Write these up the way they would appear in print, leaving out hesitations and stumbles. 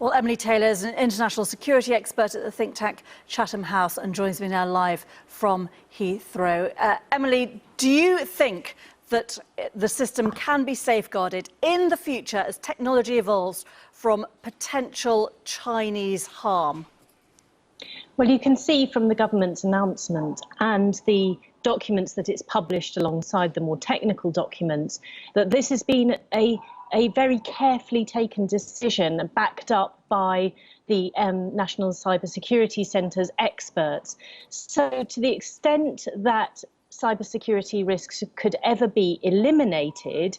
Well, Emily Taylor is an international security expert at the think tank Chatham House and joins me now live from Heathrow. Emily, do you think that the system can be safeguarded in the future as technology evolves from potential Chinese harm? Well, you can see from the government's announcement and the documents that it's published alongside the more technical documents that this has been a very carefully taken decision backed up by the National Cybersecurity Centre's experts. So to the extent that cybersecurity risks could ever be eliminated,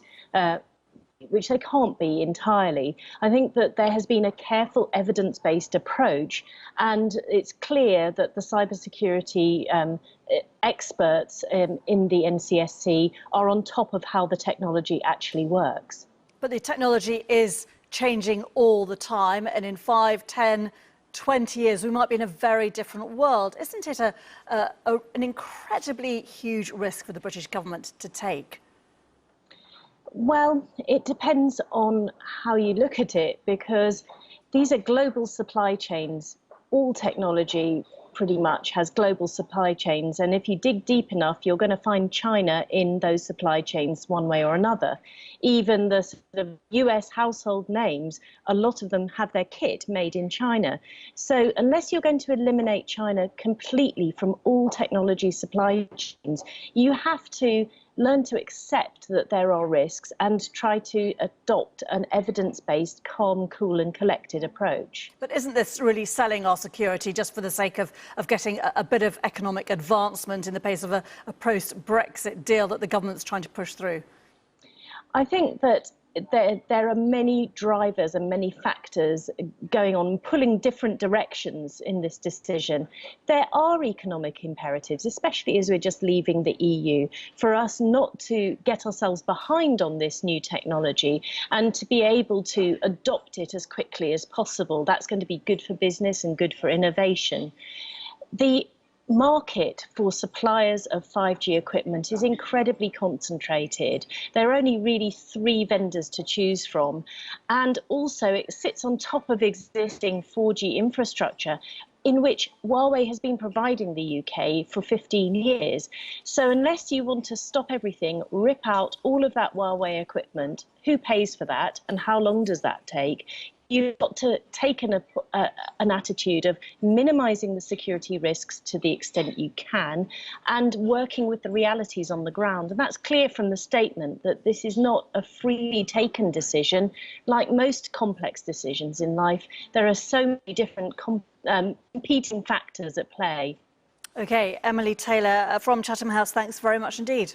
which they can't be entirely, I think that there has been a careful evidence-based approach, and it's clear that the cybersecurity experts in the NCSC are on top of how the technology actually works. But the technology is changing all the time, and in 5, 10, 20 years, we might be in a very different world. Isn't it an incredibly huge risk for the British government to take? Well, it depends on how you look at it, because these are global supply chains. All technology pretty much has global supply chains, and if you dig deep enough, you're going to find China in those supply chains one way or another. Even the sort of US household names, a lot of them have their kit made in China. So unless you're going to eliminate China completely from all technology supply chains, you have to learn to accept that there are risks and try to adopt an evidence-based, calm, cool and collected approach. But isn't this really selling our security just for the sake of getting a bit of economic advancement in the pace of a post-Brexit deal that the government's trying to push through? I think that there are many drivers and many factors going on, pulling different directions in this decision. There are economic imperatives, especially as we're just leaving the EU, for us not to get ourselves behind on this new technology and to be able to adopt it as quickly as possible. That's going to be good for business and good for innovation. The market for suppliers of 5G equipment is incredibly concentrated. There are only really 3 vendors to choose from, and also it sits on top of existing 4G infrastructure in which Huawei has been providing the UK for 15 years. So unless you want to stop everything, rip out all of that Huawei equipment, who pays for that and how long does that take? You've got to take an attitude of minimising the security risks to the extent you can and working with the realities on the ground. And that's clear from the statement that this is not a freely taken decision. Like most complex decisions in life, there are so many different competing factors at play. OK, Emily Taylor from Chatham House, thanks very much indeed.